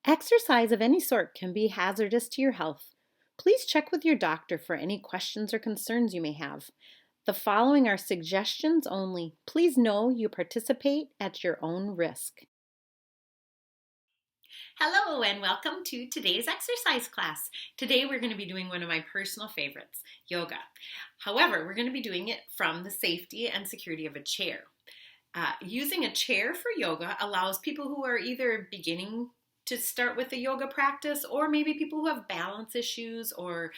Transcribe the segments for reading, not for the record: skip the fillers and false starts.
Exercise of any sort can be hazardous to your health. Please check with your doctor for any questions or concerns you may have. The following are suggestions only. Please know you participate at your own risk. Hello and welcome to today's exercise class. Today we're going to be doing one of my personal favorites, yoga. However, we're going to be doing it from the safety and security of a chair. Using a chair for yoga allows people who are either beginning to start with a yoga practice, or maybe people who have balance issues or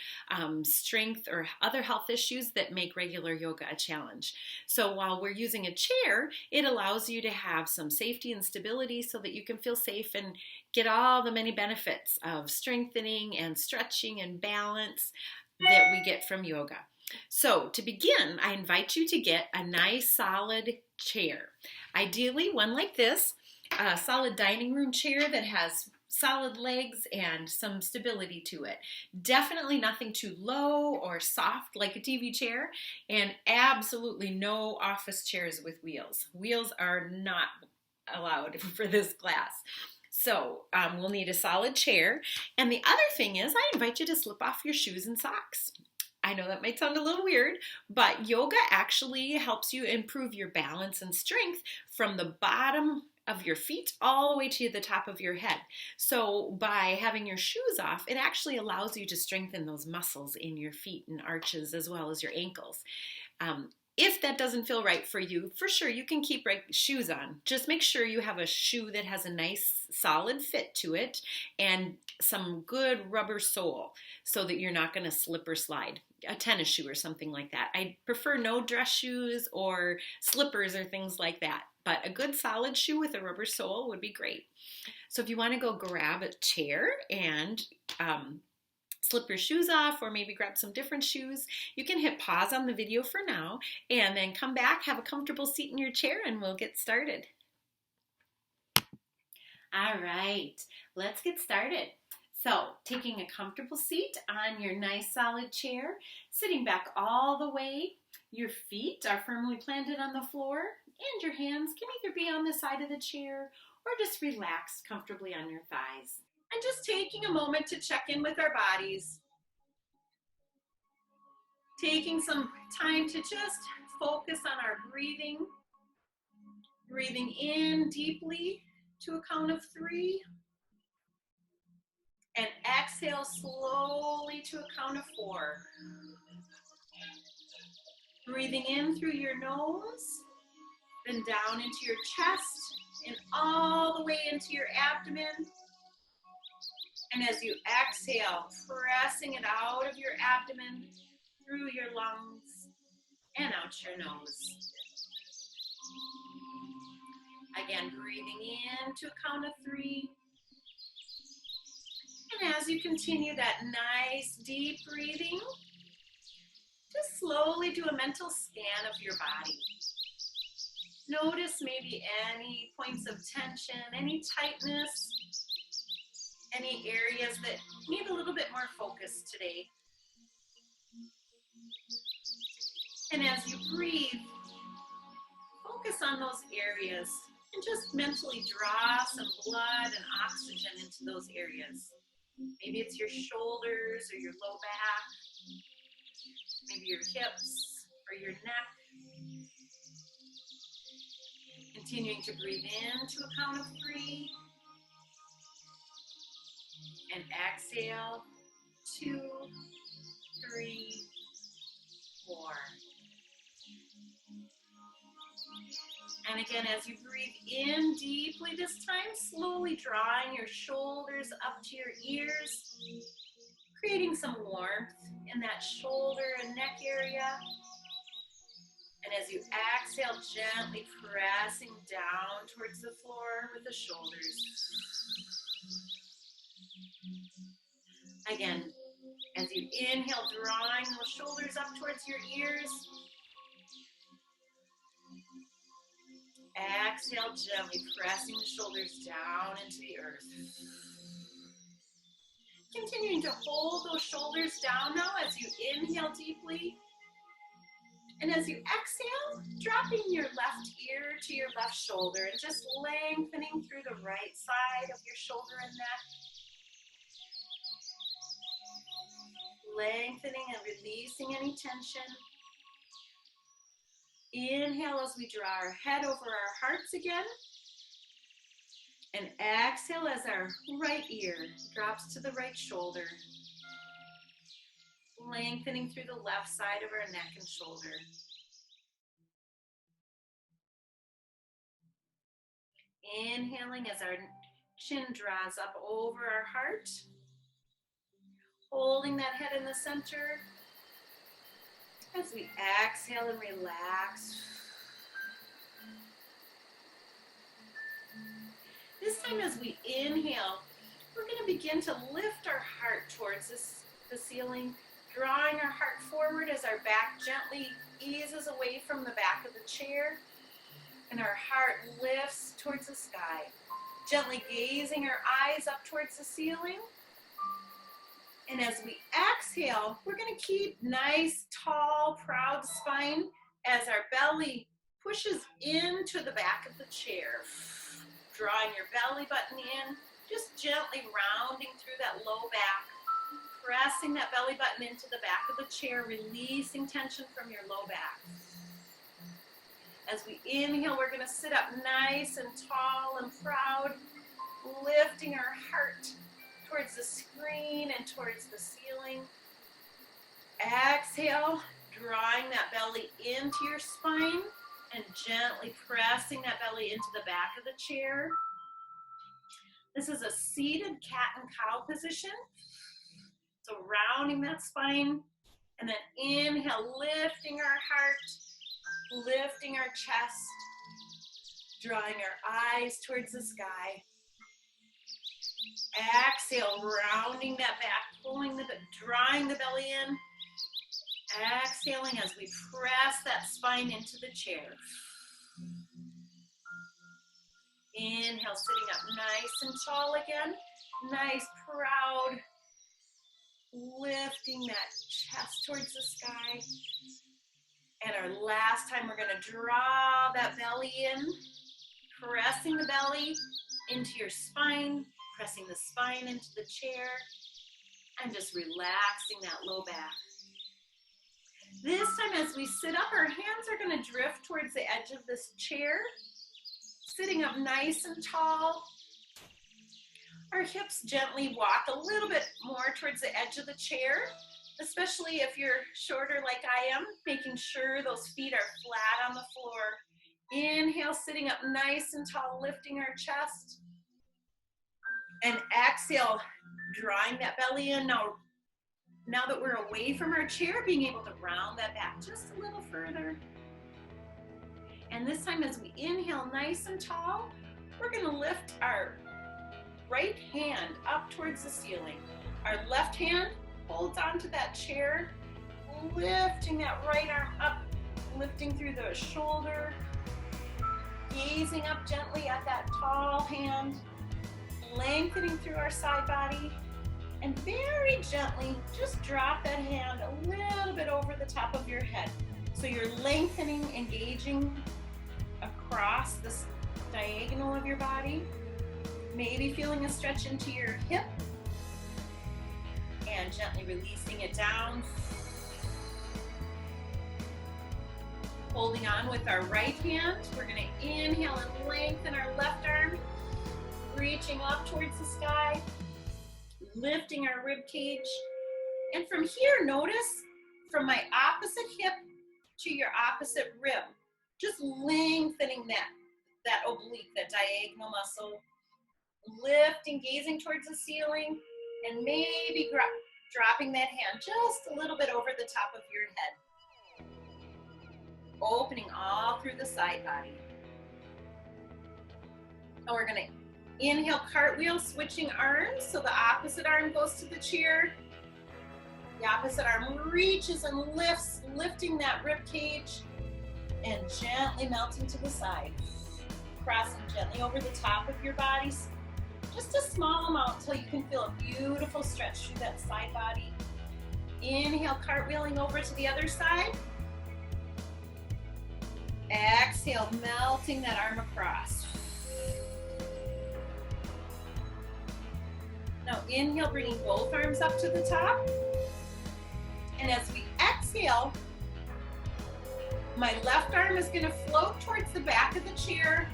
strength or other health issues that make regular yoga a challenge. So while we're using a chair, it allows you to have some safety and stability so that you can feel safe and get all the many benefits of strengthening and stretching and balance that we get from yoga. So to begin, I invite you to get a nice solid chair. Ideally one like this, a solid dining room chair that has solid legs and some stability to it. Definitely nothing too low or soft like a TV chair, and absolutely no office chairs with wheels. Wheels are not allowed for this class. So we'll need a solid chair. And the other thing is, I invite you to slip off your shoes and socks. I know that might sound a little weird, but yoga actually helps you improve your balance and strength from the bottom of your feet all the way to the top of your head. So by having your shoes off, it actually allows you to strengthen those muscles in your feet and arches as well as your ankles. If that doesn't feel right for you, for sure you can keep shoes on. Just make sure you have a shoe that has a nice solid fit to it and some good rubber sole so that you're not going to slip or slide. A tennis shoe or something like that. I prefer no dress shoes or slippers or things like that, but a good solid shoe with a rubber sole would be great. So if you want to go grab a chair and slip your shoes off, or maybe grab some different shoes, you can hit pause on the video for now and then come back, have a comfortable seat in your chair, and we'll get started. All right, let's get started. So, taking a comfortable seat on your nice solid chair, sitting back all the way, your feet are firmly planted on the floor, and your hands can either be on the side of the chair or just relaxed comfortably on your thighs. And just taking a moment to check in with our bodies. Taking some time to just focus on our breathing. Breathing in deeply to a count of 3. And exhale slowly to a count of 4. Breathing in through your nose, then down into your chest, and all the way into your abdomen. And as you exhale, pressing it out of your abdomen, through your lungs, and out your nose. Again, breathing in to a count of 3. And as you continue that nice deep breathing, just slowly do a mental scan of your body. Notice maybe any points of tension, any tightness, any areas that need a little bit more focus today. And as you breathe, focus on those areas and just mentally draw some blood and oxygen into those areas. Maybe it's your shoulders or your low back, maybe your hips or your neck. Continuing to breathe in to a count of 3. And exhale, 2, 3, 4. And again, as you breathe in deeply this time, slowly drawing your shoulders up to your ears, creating some warmth in that shoulder and neck area. And as you exhale, gently pressing down towards the floor with the shoulders. Again, as you inhale, drawing those shoulders up towards your ears. Exhale, gently pressing the shoulders down into the earth. Continuing to hold those shoulders down now as you inhale deeply. And as you exhale, dropping your left ear to your left shoulder and just lengthening through the right side of your shoulder and neck. Lengthening and releasing any tension. Inhale as we draw our head over our hearts again. And exhale as our right ear drops to the right shoulder. Lengthening through the left side of our neck and shoulder. Inhaling as our chin draws up over our heart. Holding that head in the center. As we exhale and relax. This time as we inhale, we're going to begin to lift our heart towards the ceiling, drawing our heart forward as our back gently eases away from the back of the chair, and our heart lifts towards the sky, gently gazing our eyes up towards the ceiling. And as we exhale, we're going to keep nice, tall, proud spine as our belly pushes into the back of the chair. Drawing your belly button in, just gently rounding through that low back, pressing that belly button into the back of the chair, releasing tension from your low back. As we inhale, we're going to sit up nice and tall and proud, lifting our heart towards the screen and towards the ceiling. Exhale, drawing that belly into your spine and gently pressing that belly into the back of the chair. This is a seated cat and cow position. So rounding that spine, and then inhale, lifting our heart, lifting our chest, drawing our eyes towards the sky. Exhale, rounding that back, drawing the belly in. Exhaling as we press that spine into the chair. Inhale, sitting up nice and tall again. Nice, proud. Lifting that chest towards the sky. And our last time, we're going to draw that belly in. Pressing the belly into your spine. Pressing the spine into the chair. And just relaxing that low back. This time as we sit up, our hands are going to drift towards the edge of this chair. Sitting up nice and tall. Our hips gently walk a little bit more towards the edge of the chair, especially if you're shorter like I am, making sure those feet are flat on the floor. Inhale, sitting up nice and tall, lifting our chest. And exhale, drawing that belly in. Now that we're away from our chair, being able to round that back just a little further. And this time as we inhale nice and tall, we're going to lift our right hand up towards the ceiling. Our left hand holds onto that chair, lifting that right arm up, lifting through the shoulder, gazing up gently at that tall hand, lengthening through our side body. And very gently, just drop that hand a little bit over the top of your head. So you're lengthening, engaging across this diagonal of your body. Maybe feeling a stretch into your hip. And gently releasing it down. Holding on with our right hand. We're going to inhale and lengthen our left arm. Reaching up towards the sky. Lifting our rib cage. And from here, notice from my opposite hip to your opposite rib, just lengthening that oblique, that diagonal muscle. Lifting, gazing towards the ceiling, and maybe dropping that hand just a little bit over the top of your head. Opening all through the side body. And we're going to inhale, cartwheel, switching arms. So the opposite arm goes to the chair. The opposite arm reaches and lifts, lifting that rib cage and gently melting to the side. Crossing gently over the top of your body. Just a small amount until you can feel a beautiful stretch through that side body. Inhale, cartwheeling over to the other side. exhale, melting that arm across. Now inhale, bringing both arms up to the top. And as we exhale, my left arm is going to float towards the back of the chair.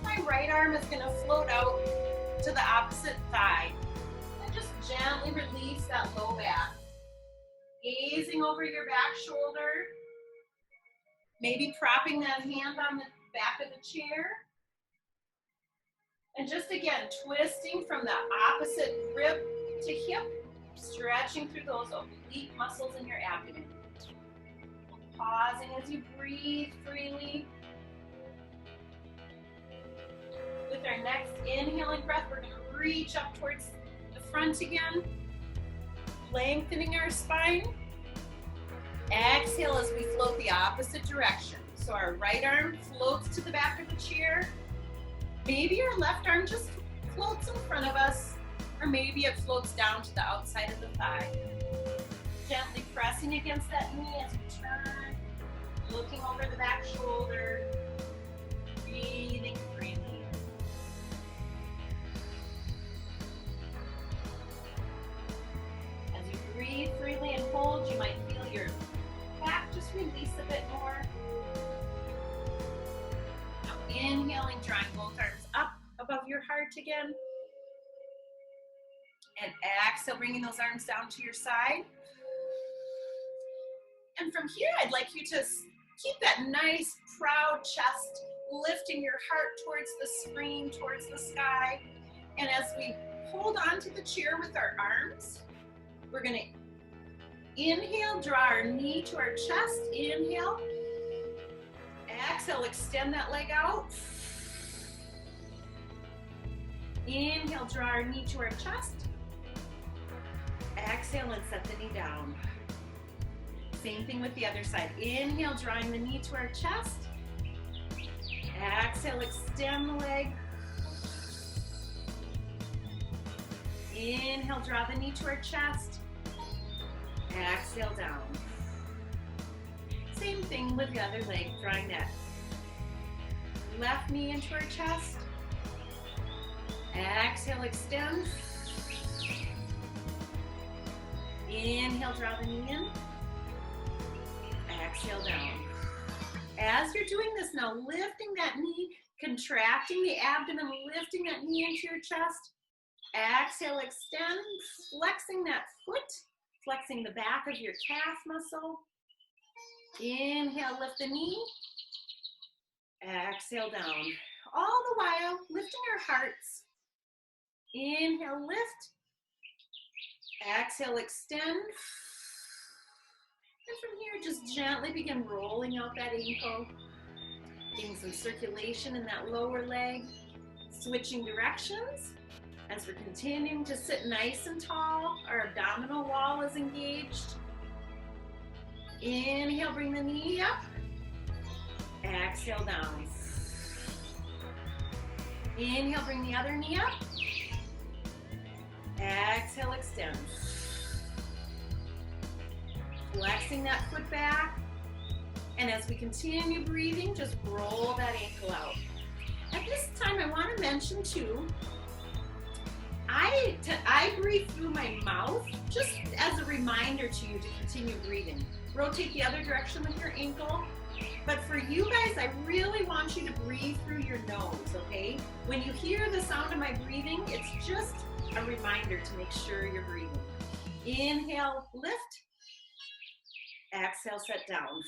My right arm is going to float out to the opposite thigh. And just gently release that low back. Gazing over your back shoulder. Maybe propping that hand on the back of the chair. And just again, twisting from the opposite rib to hip, stretching through those oblique muscles in your abdomen. Pausing as you breathe freely. With our next inhaling breath, we're going to reach up towards the front again, lengthening our spine. Exhale as we float the opposite direction. So our right arm floats to the back of the chair. Maybe our left arm just floats in front of us, or maybe it floats down to the outside of the thigh. Gently pressing against that knee as we turn, looking over the back shoulder, breathing freely. As you breathe freely and hold, you might feel your back just release a bit more. Now inhaling, drawing both arms up above your heart again. And exhale, bringing those arms down to your side. And from here, I'd like you to keep that nice, proud chest, lifting your heart towards the screen, towards the sky. And as we hold on to the chair with our arms, we're going to inhale, draw our knee to our chest. Inhale. Exhale, extend that leg out. Inhale, draw our knee to our chest. Exhale and set the knee down. Same thing with the other side. Inhale, drawing the knee to our chest. Exhale, extend the leg. Inhale, draw the knee to our chest. Exhale, down. Same thing with the other leg, drawing that left knee into our chest. Exhale, extend. Inhale, draw the knee in. Exhale, down. As you're doing this now, lifting that knee, contracting the abdomen, lifting that knee into your chest. Exhale, extend, flexing that foot, flexing the back of your calf muscle. Inhale, lift the knee. Exhale, down. All the while, lifting our hearts. Inhale, lift. Exhale, extend. And from here, just gently begin rolling out that ankle. Getting some circulation in that lower leg. Switching directions. As we're continuing to sit nice and tall, our abdominal wall is engaged. Inhale, bring the knee up. Exhale, down. Inhale, bring the other knee up. Exhale, extend. Flexing that foot back. And as we continue breathing, just roll that ankle out. At this time, I want to mention too, I breathe through my mouth just as a reminder to you to continue breathing. Rotate the other direction with your ankle. But for you guys, I really want you to breathe through your nose, okay? When you hear the sound of my breathing, it's just a reminder to make sure you're breathing. Inhale, lift. Exhale, set down.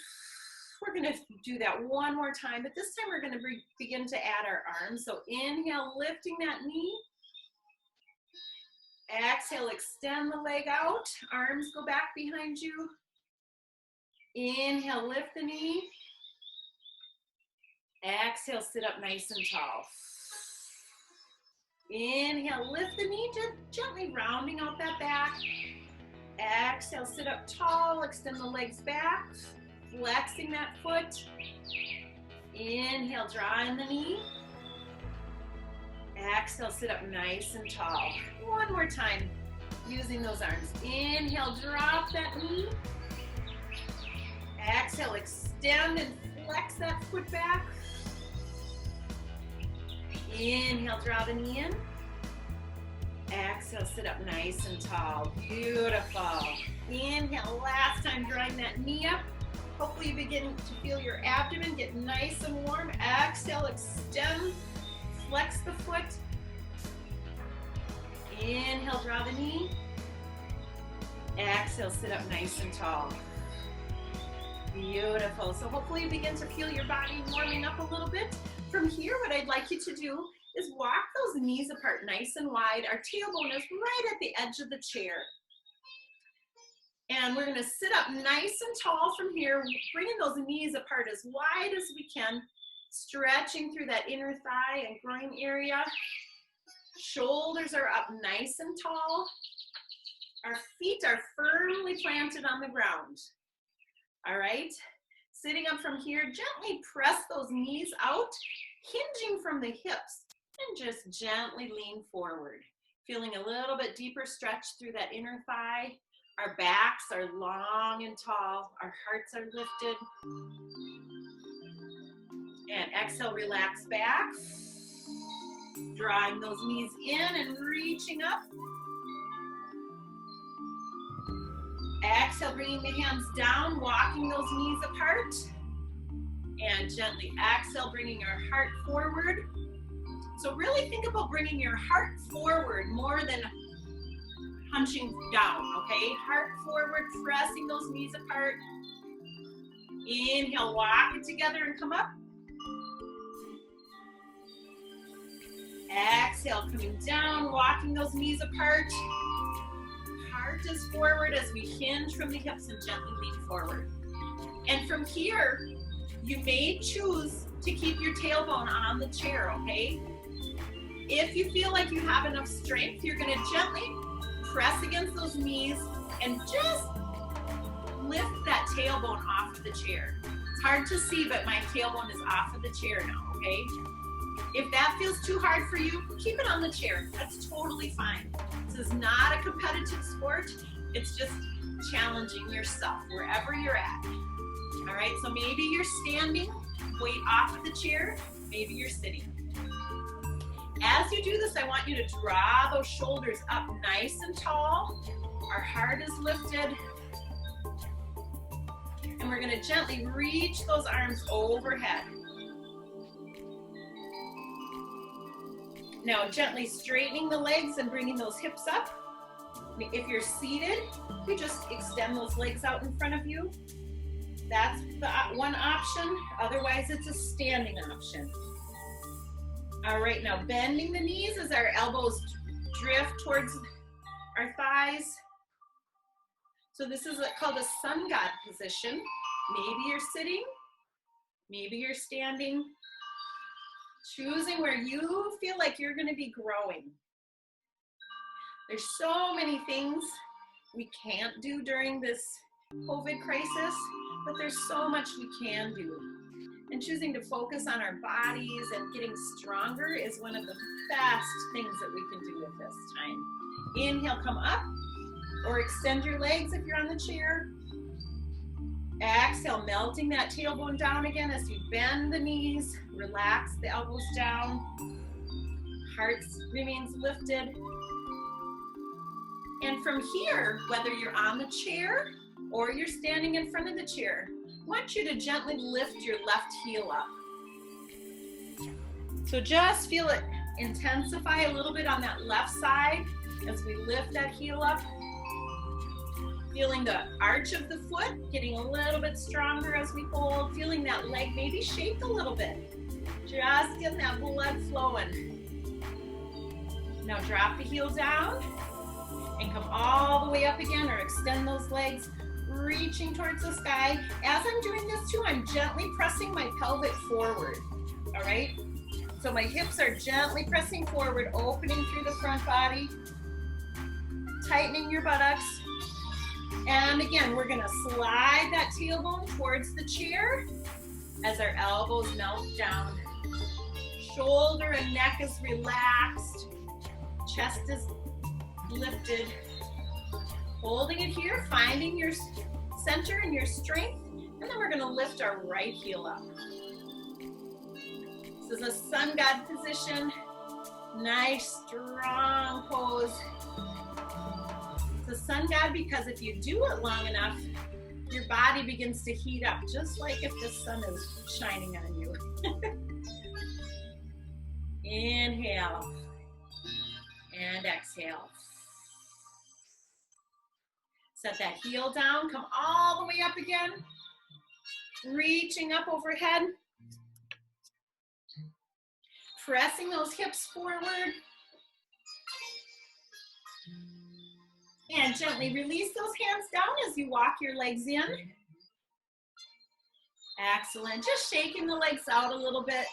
We're going to do that one more time, but this time we're going to begin to add our arms. So inhale, lifting that knee. Exhale, extend the leg out. Arms go back behind you. Inhale, lift the knee. Exhale, sit up nice and tall. Inhale, lift the knee, just gently rounding out that back. Exhale, sit up tall, extend the legs back, flexing that foot. Inhale, draw in the knee. Exhale, sit up nice and tall. One more time, using those arms. Inhale, drop that knee. Exhale, extend and flex that foot back. Inhale, draw the knee in. Exhale, sit up nice and tall. Beautiful. Inhale, last time, drawing that knee up. Hopefully you begin to feel your abdomen get nice and warm. Exhale, extend, flex the foot. Inhale, draw the knee. Exhale, sit up nice and tall. Beautiful. So hopefully you begin to feel your body warming up a little bit. From here, what I'd like you to do is walk those knees apart nice and wide. Our tailbone is right at the edge of the chair. And we're gonna sit up nice and tall from here, bringing those knees apart as wide as we can, stretching through that inner thigh and groin area. Shoulders are up nice and tall. Our feet are firmly planted on the ground. All right, sitting up from here, gently press those knees out, hinging from the hips, and just gently lean forward. Feeling a little bit deeper stretch through that inner thigh. Our backs are long and tall. Our hearts are lifted. And exhale, relax back. Drawing those knees in and reaching up. Exhale, bringing the hands down, walking those knees apart. And gently exhale, bringing our heart forward. So really think about bringing your heart forward more than hunching down, okay? Heart forward, pressing those knees apart. Inhale, walk it together and come up. Exhale, coming down, walking those knees apart. Heart is forward as we hinge from the hips and gently lean forward. And from here, you may choose to keep your tailbone on the chair, okay? If you feel like you have enough strength, you're gonna gently press against those knees and just lift that tailbone off of the chair. It's hard to see, but my tailbone is off of the chair now, okay? If that feels too hard for you, keep it on the chair. That's totally fine. This is not a competitive sport. It's just challenging yourself wherever you're at. All right, so maybe you're standing, weight off of the chair, maybe you're sitting. As you do this, I want you to draw those shoulders up nice and tall. Our heart is lifted. And we're gonna gently reach those arms overhead. Now gently straightening the legs and bringing those hips up. If you're seated, you just extend those legs out in front of you. That's the one option. Otherwise, it's a standing option. All right, now bending the knees as our elbows drift towards our thighs. So this is called a sun god position. Maybe you're sitting, maybe you're standing. Choosing where you feel like you're gonna be growing. There's so many things we can't do during this COVID crisis, but there's so much we can do. And choosing to focus on our bodies and getting stronger is one of the best things that we can do at this time. Inhale, come up, or extend your legs if you're on the chair. Exhale, melting that tailbone down again as you bend the knees, relax the elbows down. Heart remains lifted. And from here, whether you're on the chair or you're standing in front of the chair, I want you to gently lift your left heel up. So just feel it intensify a little bit on that left side as we lift that heel up. Feeling the arch of the foot, getting a little bit stronger as we hold, feeling that leg maybe shake a little bit. Just getting that blood flowing. Now drop the heel down and come all the way up again, or extend those legs, reaching towards the sky. As I'm doing this too, I'm gently pressing my pelvic forward, all right? So my hips are gently pressing forward, opening through the front body, tightening your buttocks. And again, we're gonna slide that tailbone towards the chair as our elbows melt down. Shoulder and neck is relaxed. Chest is lifted. Holding it here, finding your center and your strength. And then we're gonna lift our right heel up. This is a sun god position. Nice, strong pose. It's a sun god because if you do it long enough, your body begins to heat up, just like if the sun is shining on you. Inhale and exhale. Set that heel down, come all the way up again. Reaching up overhead. Pressing those hips forward. And gently release those hands down as you walk your legs in. Excellent. Just shaking the legs out a little bit.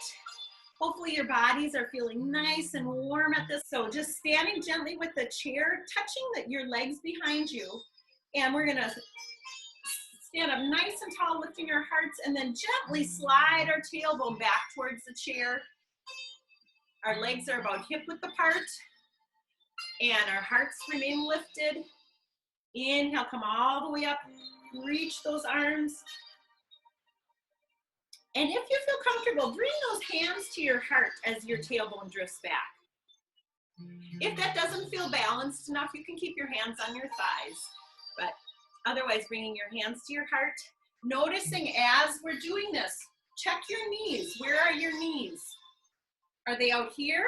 Hopefully your bodies are feeling nice and warm at this. So just standing gently with the chair, touching your legs behind you. And we're gonna stand up nice and tall, lifting our hearts, and then gently slide our tailbone back towards the chair. Our legs are about hip width apart, and our hearts remain lifted. Inhale, come all the way up, reach those arms. And if you feel comfortable, bring those hands to your heart as your tailbone drifts back. If that doesn't feel balanced enough, you can keep your hands on your thighs. But otherwise, bringing your hands to your heart. Noticing as we're doing this, check your knees. Where are your knees? Are they out here?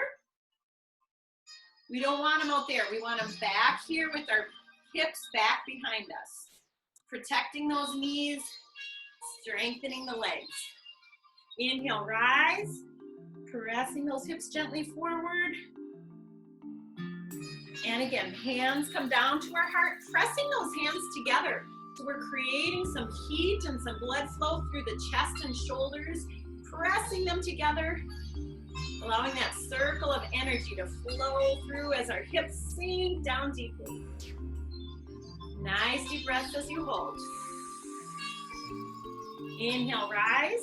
We don't want them out there. We want them back here with our hips back behind us. Protecting those knees, strengthening the legs. Inhale, rise. Pressing those hips gently forward. And again, hands come down to our heart, pressing those hands together. So we're creating some heat and some blood flow through the chest and shoulders, pressing them together, allowing that circle of energy to flow through as our hips sink down deeply. Nice deep breaths as you hold. Inhale, rise.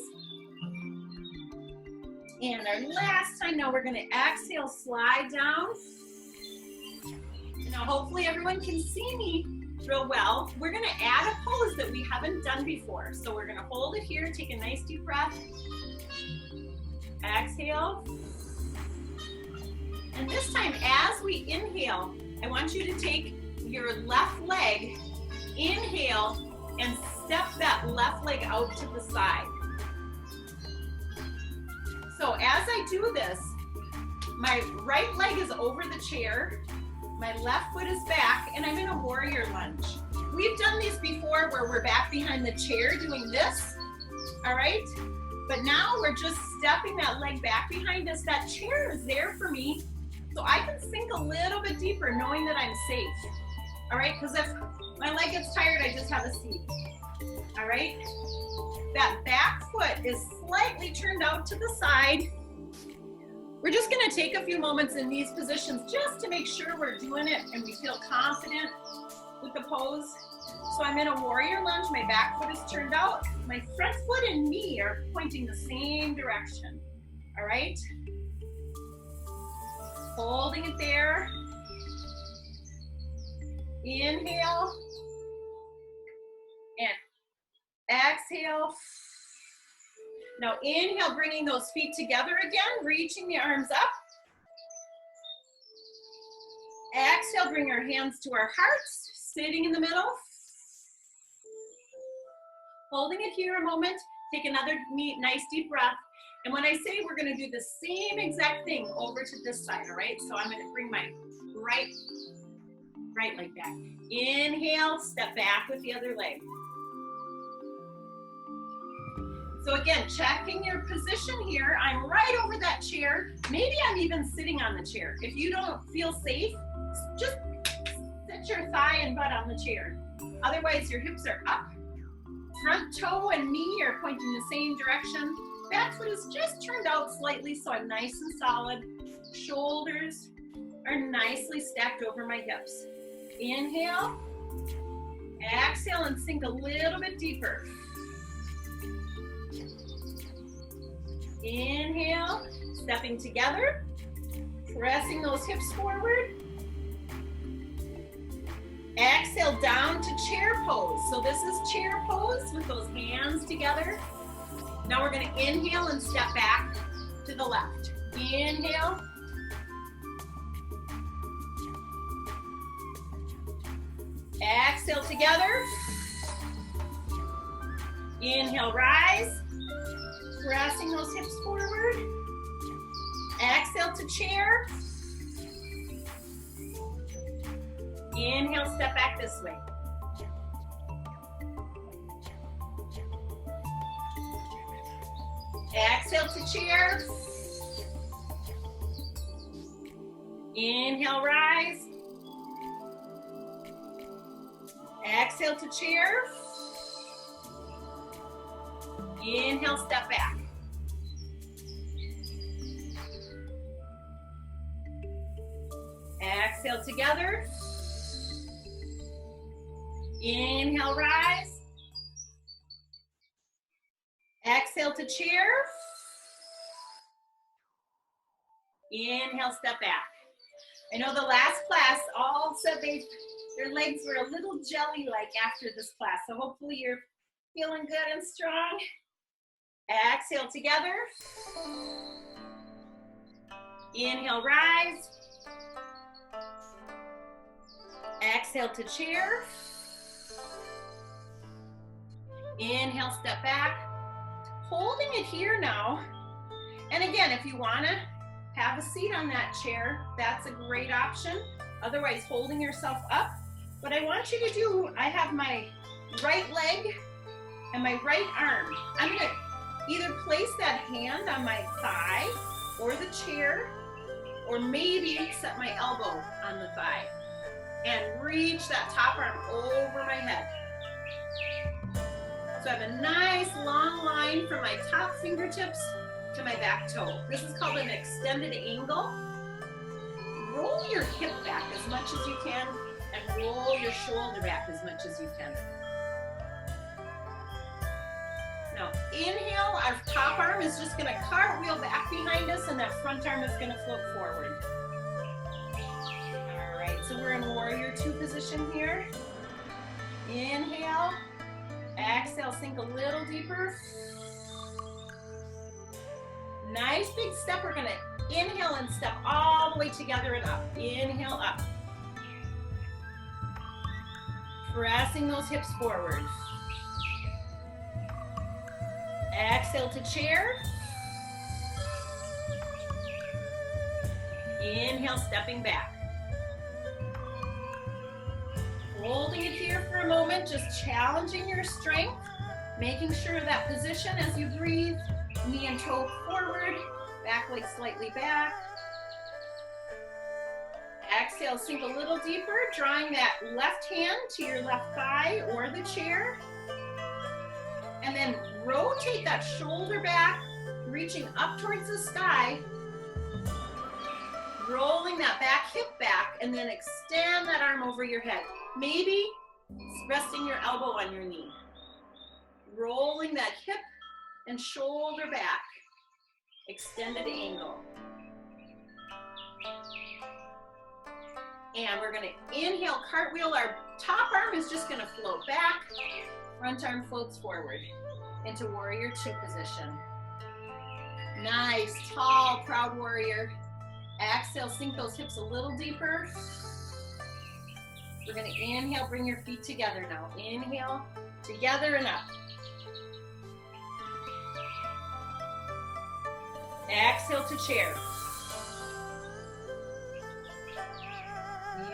And our last time, now we're gonna exhale, slide down. Now hopefully everyone can see me real well. We're gonna add a pose that we haven't done before. So we're gonna hold it here, take a nice deep breath. Exhale. And this time, as we inhale, I want you to take your left leg, inhale, and step that left leg out to the side. So as I do this, my right leg is over the chair, my left foot is back, and I'm in a warrior lunge. We've done these before where we're back behind the chair doing this, all right? But now we're just stepping that leg back behind us. That chair is there for me, so I can sink a little bit deeper knowing that I'm safe, all right? Because if my leg gets tired, I just have a seat, all right? That back foot is slightly turned out to the side. We're just gonna take a few moments in these positions just to make sure we're doing it and we feel confident with the pose. So I'm in a warrior lunge, my back foot is turned out, my front foot and knee are pointing the same direction, all right? Holding it there. Inhale. And exhale. Now inhale, bringing those feet together again, reaching the arms up. Exhale, bring our hands to our hearts, sitting in the middle. Holding it here a moment, take another nice deep breath. And when I say we're gonna do the same exact thing over to this side, all right? So I'm gonna bring my right leg back. Inhale, step back with the other leg. So again, checking your position here. I'm right over that chair. Maybe I'm even sitting on the chair. If you don't feel safe, just sit your thigh and butt on the chair. Otherwise, your hips are up. Front toe and knee are pointing the same direction. Back foot is just turned out slightly, so I'm nice and solid. Shoulders are nicely stacked over my hips. Inhale. Exhale and sink a little bit deeper. Inhale, stepping together, pressing those hips forward. Exhale, down to chair pose. So this is chair pose with those hands together. Now we're gonna inhale and step back. to the left. Inhale. Exhale together. Inhale, rise. Pressing those hips forward. Exhale to chair. Inhale, step back this way. Exhale to chair. Inhale, rise. Exhale to chair. Inhale, step back. Exhale together. Inhale, rise. Exhale to chair. Inhale, step back. I know the last class all said their legs were a little jelly-like after this class, so hopefully you're feeling good and strong. Exhale together. Inhale, rise. Exhale to chair. Inhale, step back. Holding it here now. And again, if you want to have a seat on that chair, that's a great option. Otherwise, holding yourself up. What I want you to do, I have my right leg and my right arm. I'm going to either place that hand on my thigh or the chair, or maybe set my elbow on the thigh and reach that top arm over my head. So I have a nice long line from my top fingertips to my back toe. This is called an extended angle. Roll your hip back as much as you can and roll your shoulder back as much as you can. Now inhale, our top arm is just going to cartwheel back behind us and that front arm is going to float forward. All right, so we're in warrior two position here. Inhale, exhale, sink a little deeper. Nice big step. We're going to inhale and step all the way together and up. Inhale, up. Pressing those hips forward. Exhale to chair. Inhale, stepping back. Holding it here for a moment, just challenging your strength, making sure that position as you breathe, knee and toe forward, back leg slightly back. Exhale, sink a little deeper, drawing that left hand to your left thigh or the chair. And then rotate that shoulder back, reaching up towards the sky, rolling that back hip back, and then extend that arm over your head. Maybe resting your elbow on your knee. Rolling that hip and shoulder back. Extended angle. And we're going to inhale, cartwheel. Our top arm is just going to float back. Front arm floats forward into warrior two position. Nice, tall, proud warrior. Exhale, sink those hips a little deeper. We're going to inhale, bring your feet together now. Inhale, together and up. Exhale to chair.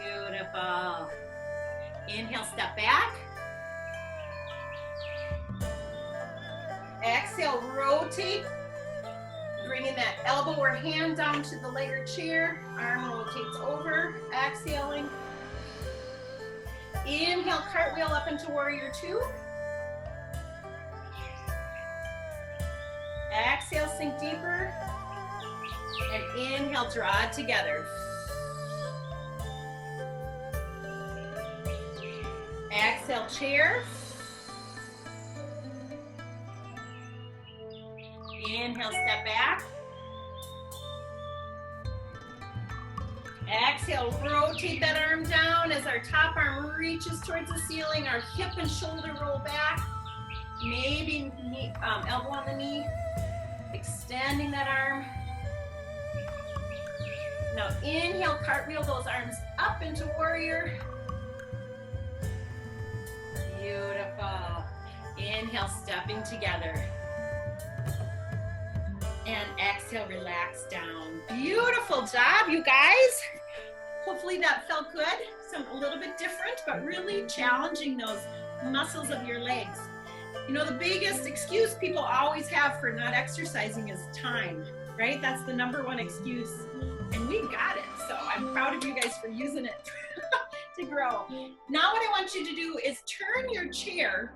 Beautiful. Inhale, step back. Exhale, rotate. Bringing that elbow or hand down to the leg or chair. Arm rotates over. Exhaling. Inhale, cartwheel up into warrior two. Exhale, sink deeper. And inhale, draw it together. Exhale, chair. Inhale, step back. Exhale, rotate that arm down as our top arm reaches towards the ceiling. Our hip and shoulder roll back. Maybe knee, elbow on the knee. Extending that arm. Now inhale, cartwheel those arms up into warrior. Beautiful. Inhale, stepping together. And exhale, relax down. Beautiful job, you guys. Hopefully that felt good. A little bit different, but really challenging those muscles of your legs. You know, the biggest excuse people always have for not exercising is time, right? That's the number one excuse. And we got it. So I'm proud of you guys for using it to grow. Now what I want you to do is turn your chair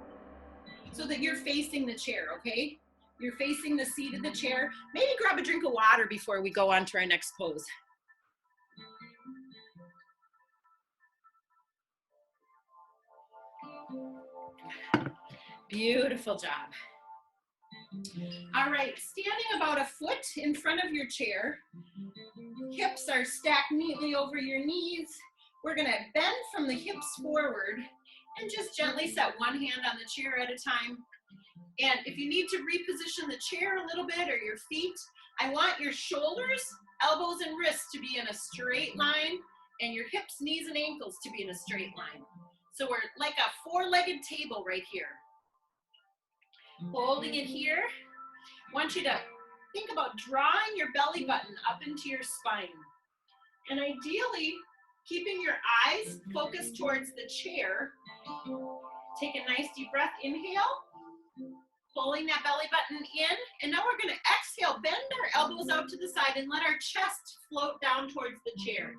so that you're facing the chair, okay? You're facing the seat of the chair. Maybe grab a drink of water before we go on to our next pose. Beautiful job. All right, standing about a foot in front of your chair. Hips are stacked neatly over your knees. We're gonna bend from the hips forward and just gently set one hand on the chair at a time. And if you need to reposition the chair a little bit or your feet, I want your shoulders, elbows, and wrists to be in a straight line and your hips, knees, and ankles to be in a straight line. So we're like a four-legged table right here. Holding it here. I want you to think about drawing your belly button up into your spine. And ideally, keeping your eyes focused towards the chair. Take a nice deep breath, inhale. Pulling that belly button in. And now we're gonna exhale, bend our elbows out to the side and let our chest float down towards the chair.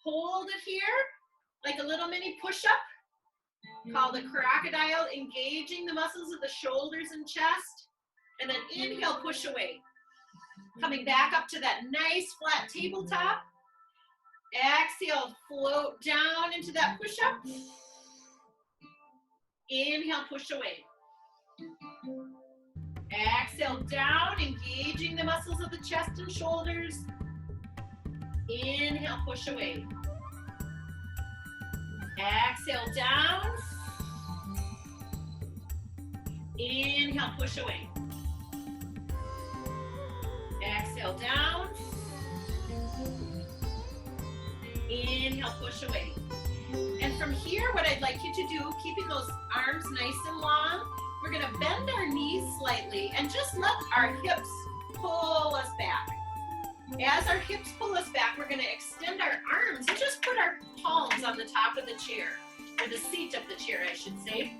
Hold it here, like a little mini push-up. Called a crocodile, engaging the muscles of the shoulders and chest. And then inhale, push away. Coming back up to that nice flat tabletop. Exhale, float down into that push-up. Inhale, push away. Exhale, down, engaging the muscles of the chest and shoulders. Inhale, push away. Exhale, down. Inhale, push away. Exhale, down. Inhale, push away. And from here, what I'd like you to do, keeping those arms nice and long, we're gonna bend our knees slightly and just let our hips pull us back. As our hips pull us back, we're gonna extend our arms and just put our palms on the top of the chair, or the seat of the chair, I should say.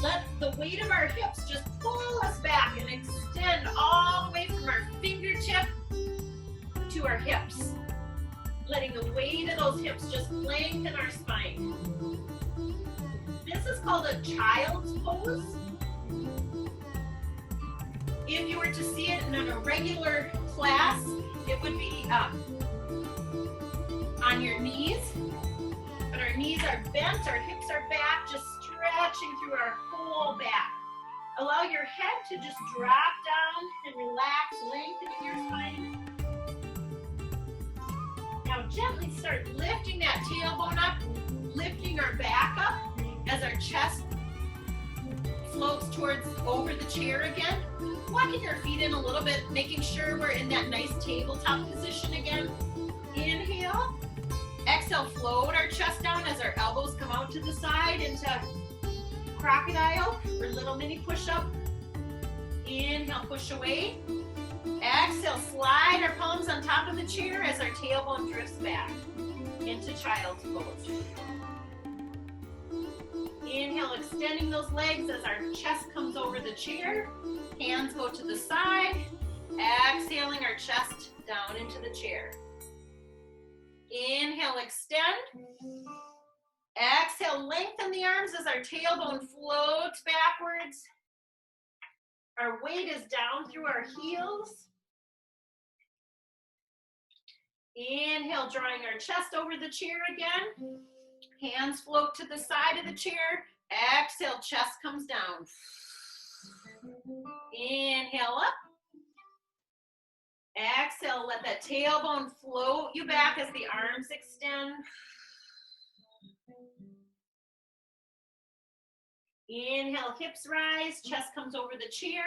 Let the weight of our hips just pull us back and extend all the way from our fingertip to our hips. Letting the weight of those hips just lengthen our spine. This is called a child's pose. If you were to see it in a regular class, it would be on your knees. But our knees are bent, our hips are back, just stretching through our whole back. Allow your head to just drop down and relax, lengthening your spine. Now gently start lifting that tailbone up, lifting our back up as our chest floats towards over the chair again. Walking our feet in a little bit, making sure we're in that nice tabletop position again. Inhale. Exhale, float our chest down as our elbows come out to the side into crocodile or little mini push-up. Inhale, push away. Exhale, slide our palms on top of the chair as our tailbone drifts back into child's pose. Inhale, extending those legs as our chest comes over the chair. Hands go to the side. Exhaling our chest down into the chair. Inhale, extend. Exhale, lengthen the arms as our tailbone floats backwards. Our weight is down through our heels. Inhale, drawing our chest over the chair again. Hands float to the side of the chair. Exhale, chest comes down. Inhale up. Exhale, let that tailbone float you back as the arms extend. Inhale, hips rise, chest comes over the chair.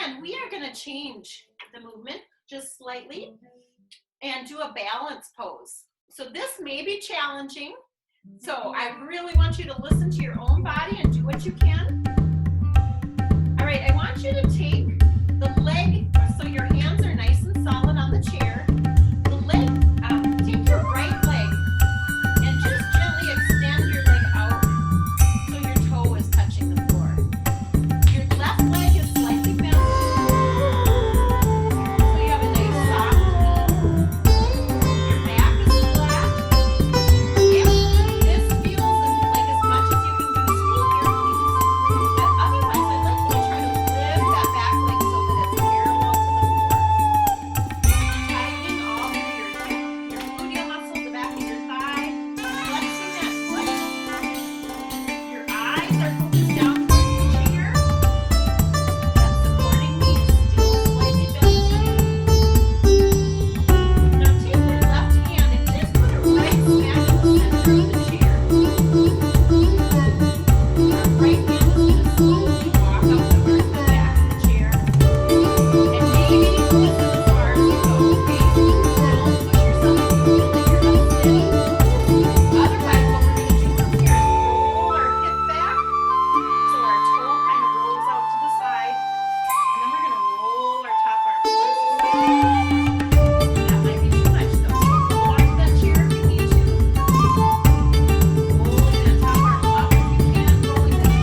And we are going to change the movement just slightly. and do a balance pose. So this may be challenging. So I really want you to listen to your own body and do what you can. All right, I want you to take the leg, so your hands are nice and solid on the chair. The leg, take your right leg and just gently extend your leg out so your toe is touching the floor. Your left leg is slightly bent, so you have a nice soft knee. Your back is flat. If this feels like as much as you can do, stay here, please. But otherwise, I'd like you to try to lift that back leg so that it's parallel to the floor. Tightening all through your gluteal muscle, the back of your thigh, flexing that foot. Your eyes are focused down towards the chair. That supporting knee is still slightly bent. Now take your left hand and just put it right smack in the center of the chair. Our right hand is going to slowly walk up towards the back of the chair. And maybe this is as far as you go, okay? Don't push yourself if you feel like you're unsteady. Otherwise, what we're going to do from here is roll our hip back so our toe kind of rolls out to the side. And then we're going to roll our top arm towards the ceiling. That might be too much though. So hold on to that chair if you need to. Rolling that top arm up if you can, rolling that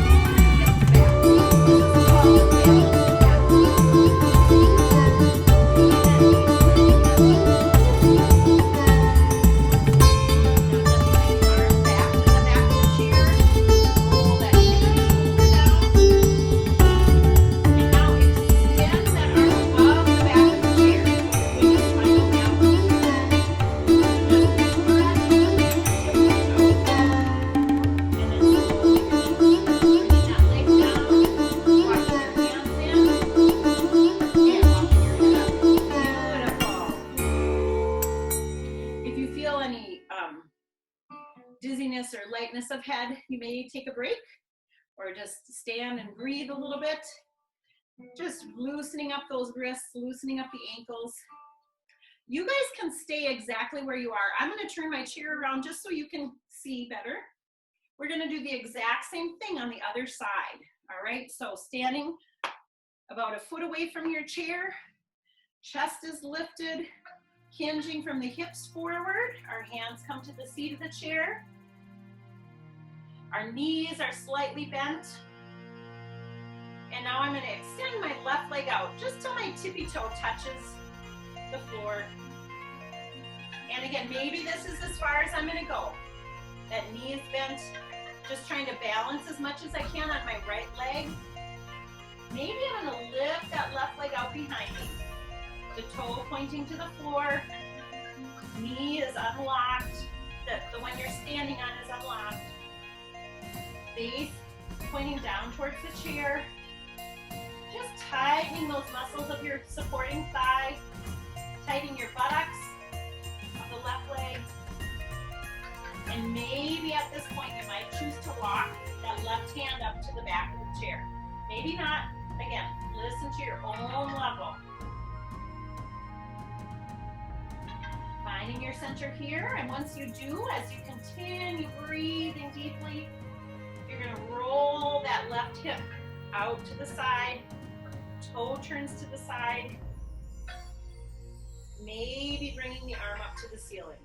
hips back. This is called a balance gap. Keep that knee If you feel any dizziness or lightness of head, you may take a break or just stand and breathe a little bit. Just loosening up those wrists, loosening up the ankles. You guys can stay exactly where you are. I'm going to turn my chair around just so you can see better. We're going to do the exact same thing on the other side. All right, so standing about a foot away from your chair, chest is lifted, hinging from the hips forward. Our hands come to the seat of the chair. Our knees are slightly bent. And now I'm going to extend my left leg out just till my tippy toe touches the floor. And again, maybe this is as far as I'm going to go. That knee is bent, just trying to balance as much as I can on my right leg. Maybe I'm going to lift that left leg out behind me. The toe pointing to the floor. Knee is unlocked. The one you're standing on is unlocked. Face pointing down towards the chair. Just tightening those muscles of your supporting thigh. Tightening your buttocks of the left leg. And maybe at this point you might choose to walk that left hand up to the back of the chair. Maybe not. Again, listen to your own level. Finding your center here, and once you do, as you continue breathing deeply, you're going to roll that left hip out to the side, toe turns to the side, maybe bringing the arm up to the ceiling.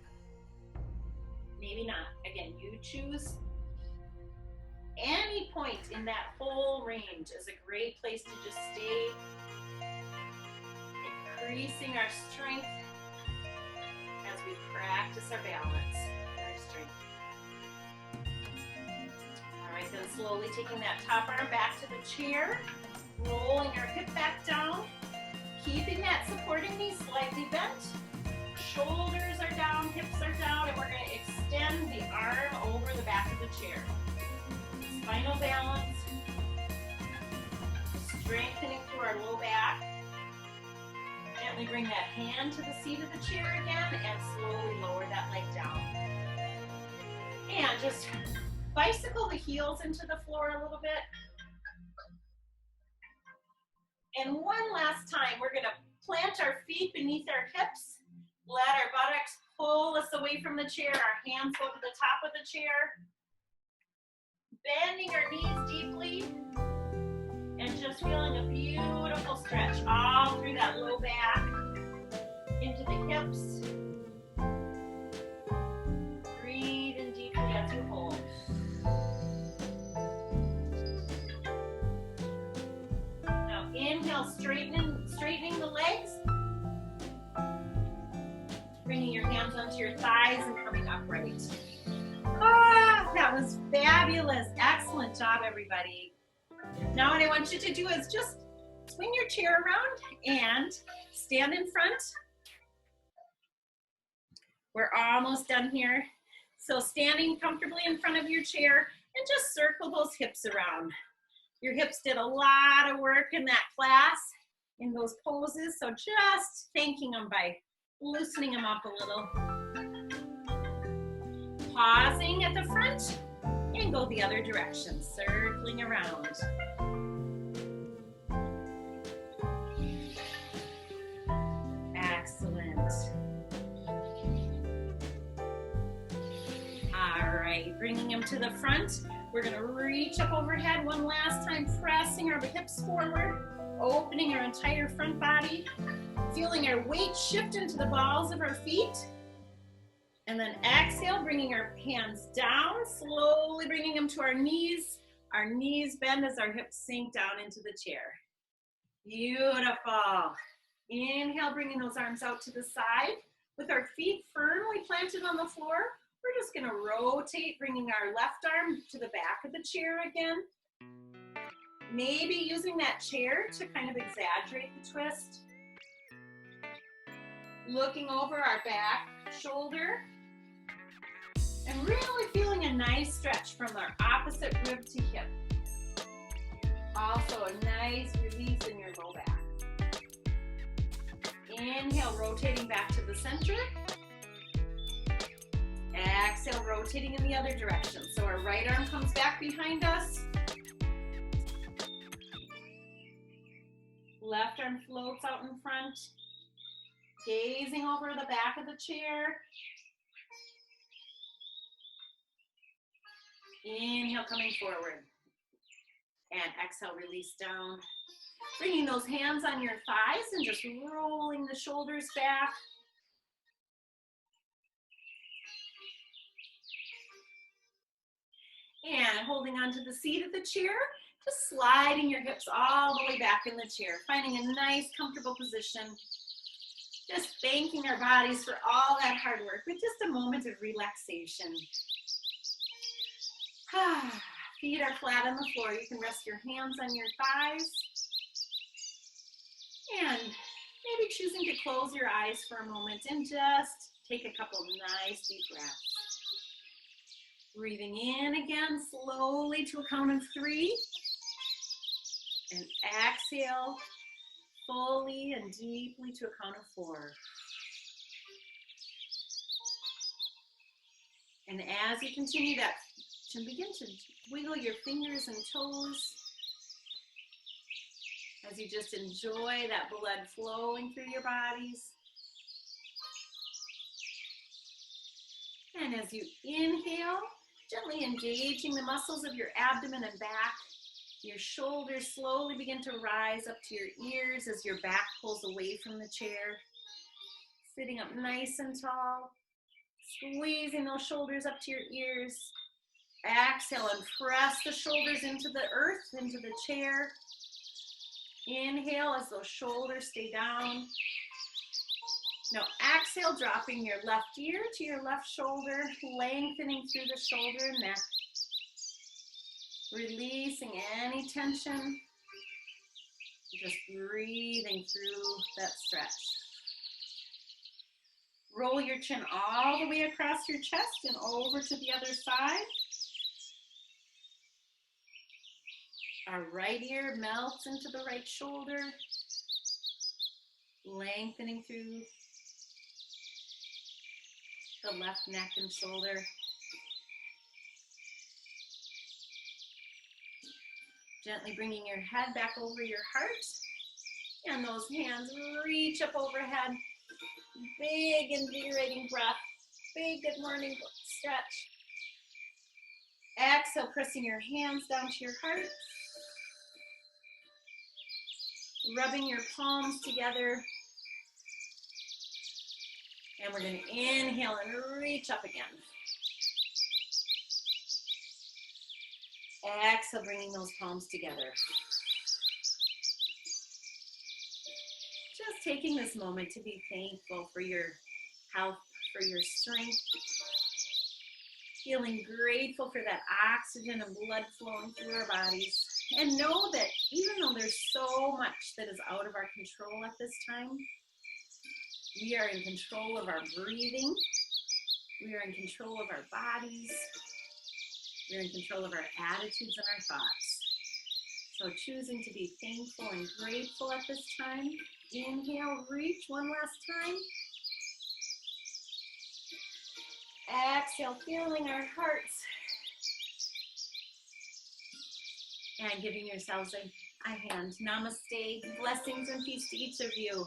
Maybe not. Again, you choose. Any point in that whole range is a great place to just stay, increasing our strength as we practice our balance and our strength. All right, then slowly taking that top arm back to the chair, rolling our hip back down, keeping that supporting knee slightly bent. Shoulders are down, hips are down, and we're going to extend the arm over the back of the chair. Spinal balance, strengthening through our low back. Gently bring that hand to the seat of the chair again and slowly lower that leg down. And just bicycle the heels into the floor a little bit. And one last time, we're going to plant our feet beneath our hips. Let our buttocks pull us away from the chair. Our hands go to the top of the chair. Bending our knees deeply and just feeling a beautiful stretch all through that low back, into the hips. Breathe in deeply as you hold. Now inhale, straightening the legs. Bringing your hands onto your thighs and coming upright. Ah, that was fabulous. Excellent job, everybody. Now what I want you to do is just swing your chair around and stand in front. We're almost done here. So standing comfortably in front of your chair and just circle those hips around. Your hips did a lot of work in that class, in those poses, so just thanking them by loosening them up a little. Pausing at the front and go the other direction, circling around. Excellent. All right, bringing them to the front. We're gonna reach up overhead one last time, pressing our hips forward, opening our entire front body, feeling our weight shift into the balls of our feet. And then exhale, bringing our hands down, slowly bringing them to our knees. Our knees bend as our hips sink down into the chair. Beautiful. Inhale, bringing those arms out to the side. With our feet firmly planted on the floor, we're just gonna rotate, bringing our left arm to the back of the chair again. Maybe using that chair to kind of exaggerate the twist. Looking over our back shoulder. And really feeling a nice stretch from our opposite rib to hip. Also a nice release in your low back. Inhale, rotating back to the center. Exhale, rotating in the other direction. So our right arm comes back behind us. Left arm floats out in front. Gazing over the back of the chair. Inhale, coming forward. And exhale, release down. Bringing those hands on your thighs and just rolling the shoulders back. And holding onto the seat of the chair, just sliding your hips all the way back in the chair, finding a nice, comfortable position. Just thanking our bodies for all that hard work with just a moment of relaxation. Feet are flat on the floor. You can rest your hands on your thighs. And maybe choosing to close your eyes for a moment and just take a couple nice deep breaths. Breathing in again, slowly to a count of 3. And exhale, fully and deeply to a count of 4. And as you continue that, to begin to wiggle your fingers and toes as you just enjoy that blood flowing through your bodies. And as you inhale, gently engaging the muscles of your abdomen and back, your shoulders slowly begin to rise up to your ears as your back pulls away from the chair. Sitting up nice and tall, squeezing those shoulders up to your ears. Exhale and press the shoulders into the earth, into the chair. Inhale as those shoulders stay down. Now exhale, dropping your left ear to your left shoulder, lengthening through the shoulder and neck. Releasing any tension. Just breathing through that stretch. Roll your chin all the way across your chest and over to the other side. Our right ear melts into the right shoulder, lengthening through the left neck and shoulder. Gently bringing your head back over your heart, and those hands reach up overhead, Big invigorating breath. Big good morning stretch. Exhale, pressing your hands down to your heart. Rubbing your palms together. And we're going to inhale and reach up again. Exhale, bringing those palms together. Just taking this moment to be thankful for your health, for your strength. Feeling grateful for that oxygen and blood flowing through our bodies. And know that even though there's so much that is out of our control at this time, we are in control of our breathing. We are in control of our bodies. We are in control of our attitudes and our thoughts. So choosing to be thankful and grateful at this time. Inhale, reach one last time. Exhale, feeling our hearts. And giving yourselves a hand. Namaste. Blessings and peace to each of you.